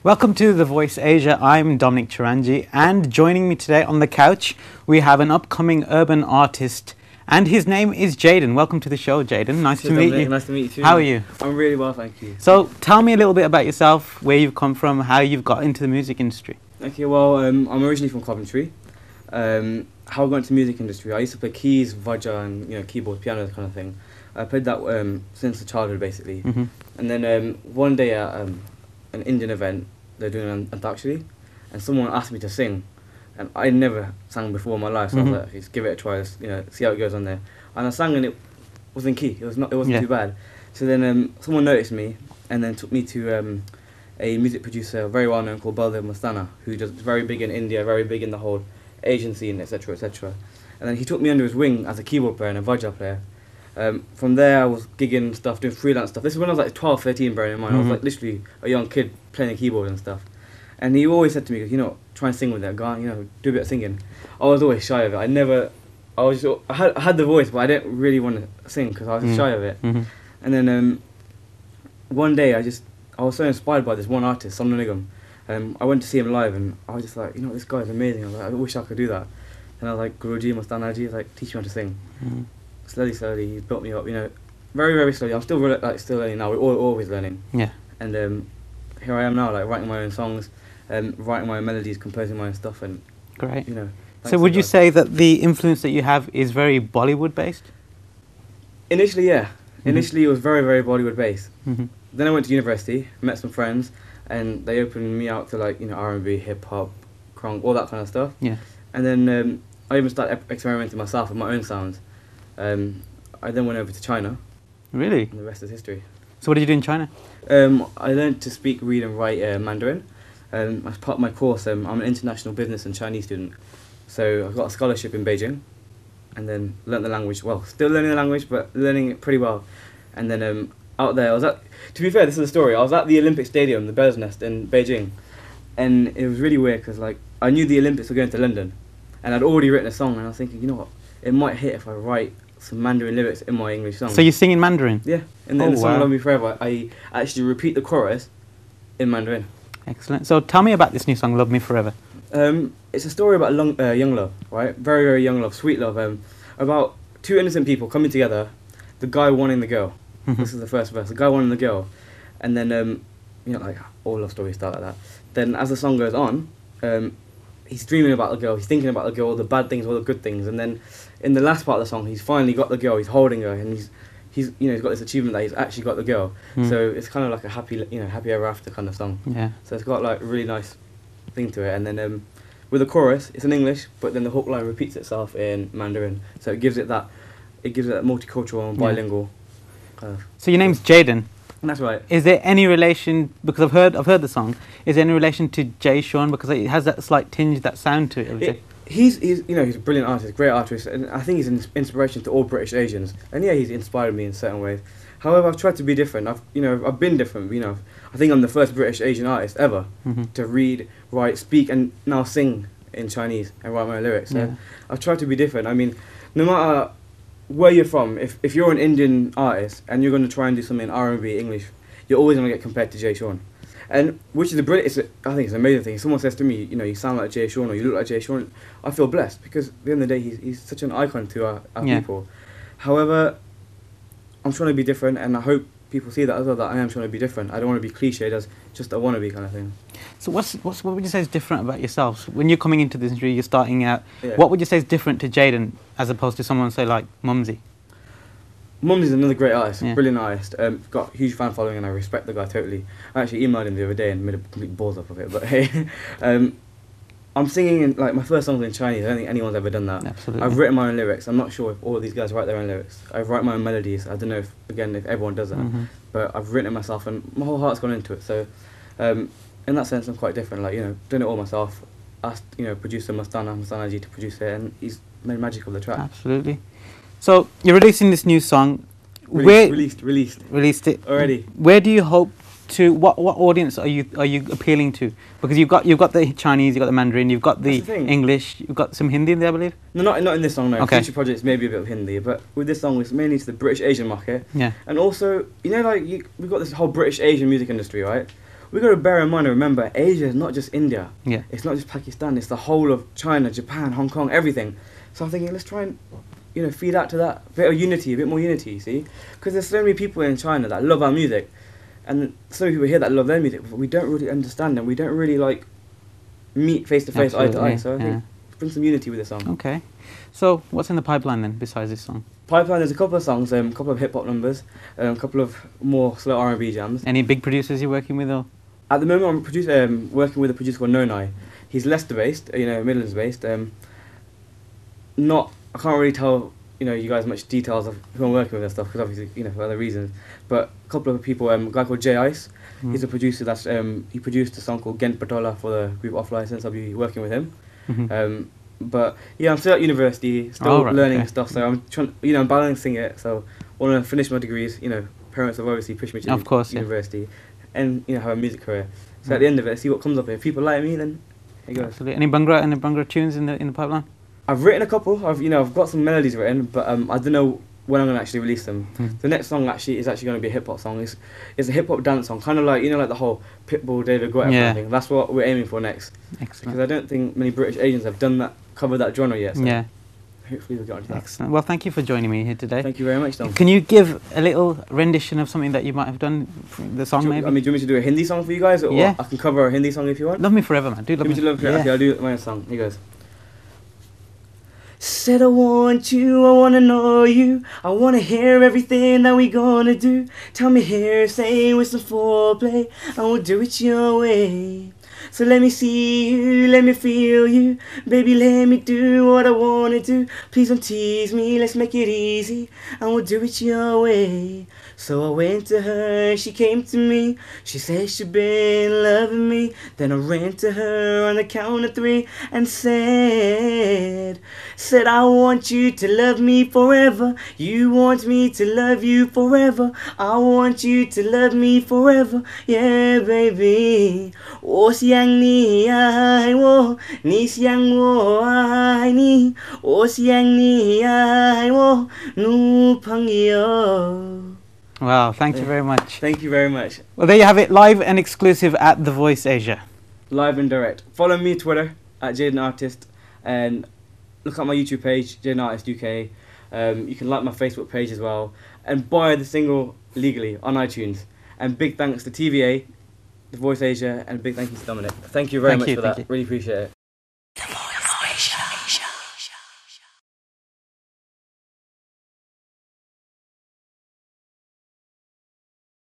Welcome to The Voice Asia. I'm Dominic Choranji, and joining me today on the couch we have an upcoming urban artist, and his name is Jayden. Welcome to the show, Jayden. Nice to meet you. Nice to meet you too. How are you? I'm really well, thank you. So tell me a little bit about yourself, where you've come from, how you've got into the music industry. Okay, well, I'm originally from Coventry. How I got into the music industry, I used to play keys, vajra, and keyboard, piano, that kind of thing. I played that since childhood, basically. And then one day at an Indian event, they're doing an antakshari, and someone asked me to sing, and I never sang before in my life, so I was like, just give it a try, see how it goes on there. And I sang, and it was in key. It wasn't too bad. So then someone noticed me, and then took me to a music producer, very well known, called Baldev Mastana, who does very big in India, very big in the whole Asian scene, etc., etc. And then he took me under his wing as a keyboard player and a vajra player. From there, I was gigging stuff, doing freelance stuff. This is when I was like 12, 13, bearing in mind. I was like literally a young kid playing the keyboard and stuff. And he always said to me, try and sing with it, go on, do a bit of singing. I was always shy of it. I had the voice, but I didn't really want to sing because I was shy of it. And then one day, I was so inspired by this one artist, Somna Nigam. I went to see him live, and I was just like, this guy's amazing. I was like, I wish I could do that. And I was like, Guruji, Mastanaji, was like, teach me how to sing. Slowly, he's built me up, very, very slowly. I'm still still learning now. We're always learning. Yeah. And here I am now, writing my own songs, writing my own melodies, composing my own stuff, and great. So would you say that the influence that you have is very Bollywood based? Initially, yeah. Initially, it was very, very Bollywood based. Then I went to university, met some friends, and they opened me out to R&B, hip hop, crunk, all that kind of stuff. Yeah. And then I even started experimenting myself with my own sounds. I then went over to China. Really? And the rest is history. So what did you do in China? I learned to speak, read and write Mandarin. As part of my course, I'm an international business and Chinese student. So I got a scholarship in Beijing, and then learnt the language. Well, still learning the language, but learning it pretty well. And then out there, to be fair, this is a story. I was at the Olympic Stadium, the Bird's Nest in Beijing, and it was really weird because I knew the Olympics were going to London, and I'd already written a song, and I was thinking, what, it might hit if I write some Mandarin lyrics in my English song. So you sing in Mandarin? Yeah, and then the song Love Me Forever, I actually repeat the chorus in Mandarin. Excellent. So tell me about this new song, Love Me Forever. It's a story about young love, right? Very, very young love, sweet love. About two innocent people coming together, the guy wanting the girl. This is the first verse. The guy wanting the girl. And then, all love stories start like that. Then as the song goes on, he's dreaming about the girl, he's thinking about the girl, all the bad things, all the good things. And then in the last part of the song, he's finally got the girl, he's holding her, and he's got this achievement that he's actually got the girl. So it's kind of like a happy ever after kind of song. Yeah. So it's got a really nice thing to it. And then with the chorus, it's in English, but then the hook line repeats itself in Mandarin. So it gives it that multicultural and bilingual kind of. So your name's Jayden. That's right. Is there any relation, because I've heard the song, is there any relation to Jay Sean, because it has that slight tinge, that sound to it? He's a brilliant artist, great artist, and I think he's an inspiration to all British Asians. And yeah, he's inspired me in certain ways. However, I've tried to be different. I've been different. I think I'm the first British Asian artist ever to read, write, speak, and now sing in Chinese and write my own lyrics. So I've tried to be different. I mean, no matter where you're from, if you're an Indian artist and you're going to try and do something in R&B English, you're always going to get compared to Jay Sean. And which is I think it's an amazing thing. If someone says to me, you sound like Jay Sean or you look like Jay Sean, I feel blessed because at the end of the day, he's such an icon to our people. However, I'm trying to be different, and I hope people see that as well, that I am trying to be different. I don't want to be cliched as just a wannabe kind of thing. So what would you say is different about yourself? When you're coming into this industry, you're starting out, what would you say is different to Jayden as opposed to someone, say, like Mumsy? Mumsy's another great artist, brilliant artist. Got a huge fan following, and I respect the guy totally. I actually emailed him the other day and made a complete balls up of it. But hey, I'm singing in, my first song's in Chinese. I don't think anyone's ever done that. Absolutely. I've written my own lyrics. I'm not sure if all of these guys write their own lyrics. I write my own melodies. I don't know if everyone does that. But I've written it myself, and my whole heart's gone into it. So, in that sense, I'm quite different. Doing it all myself. Asked producer Mastanaji to produce it, and he's made magic of the track. Absolutely. So you're releasing this new song. Released it already. Where do you hope to? What audience are you appealing to? Because you've got the Chinese, you've got the Mandarin, you've got the English, you've got some Hindi in there, I believe. No, not in this song. No. Okay. Future projects maybe a bit of Hindi, but with this song it's mainly to the British Asian market. Yeah. And also, we've got this whole British Asian music industry, right? we got to bear in mind and remember, Asia is not just India. Yeah. It's not just Pakistan. It's the whole of China, Japan, Hong Kong, everything. So I'm thinking, let's try and, you know, feed out to that. A bit of unity, a bit more unity, you see? Because there's so many people in China that love our music. And so many people here that love their music, but we don't really understand them. We don't really, like, meet face to face, eye to eye. So I think bring some unity with the song. Okay. So what's in the pipeline then, besides this song? Pipeline, there's a couple of songs, a couple of hip-hop numbers, a couple of more slow R&B jams. Any big producers you're working with? Or? At the moment, I'm working with a producer called Nonai. He's Leicester-based, you know, Midlands-based. I can't really tell, you know, you guys much details of who I'm working with and stuff, because obviously, you know, for other reasons. But a couple of people, a guy called J Ice, he's a producer that's, he produced a song called Gent Patola for the group Off License. I'll be working with him. But yeah, I'm still at university, still learning stuff, so I'm trying, you know, I'm balancing it. So I want to finish my degrees. You know, parents have obviously pushed me to university, and you know, have a music career. So at the end of it, see what comes up. If people like me, then here goes. Absolutely. Any Bhangra tunes in the pipeline? I've written a couple. I've got some melodies written, but I don't know when I'm gonna actually release them. The next song is actually gonna be a hip hop song. It's a hip hop dance song, kind of like, you know, like the whole Pitbull, David Guetta kind of thing. That's what we're aiming for next. Excellent. Because I don't think many British Asians have covered that genre yet. So yeah. Hopefully we'll get onto that. Excellent. Well, thank you for joining me here today. Thank you very much, Dom. Can you give a little rendition of something that you might have done, the song maybe? I mean, do you want me to do a Hindi song for you guys? Or yeah. I can cover a Hindi song if you want. Love Me Forever, man. Do Love Me Forever. Okay, I'll do my own song. Here goes. Said I want you, I wanna know you, I wanna hear everything that we gonna do. Tell me here, say with some foreplay, I will do it your way. So let me see you, let me feel you, baby, let me do what I wanna do. Please don't tease me, let's make it easy, I will do it your way. So I went to her, she came to me, she said she'd been loving me. Then I ran to her on the count of 3 and said I want you to love me forever. You want me to love you forever. I want you to love me forever. Yeah, baby. Oh, siang ni ai wo, ni siang wo ai ni. Oh, siang ni ai wo, nu pangyo. Wow, thank you very much. Thank you very much. Well, there you have it, live and exclusive at The Voice Asia. Live and direct. Follow me on Twitter at Jayden Artist, and look at my YouTube page, Jayden Artist UK. You can like my Facebook page as well, and buy the single legally on iTunes. And big thanks to TVA, The Voice Asia, and big thank you to Dominic. Thank you very much for that. Really appreciate it.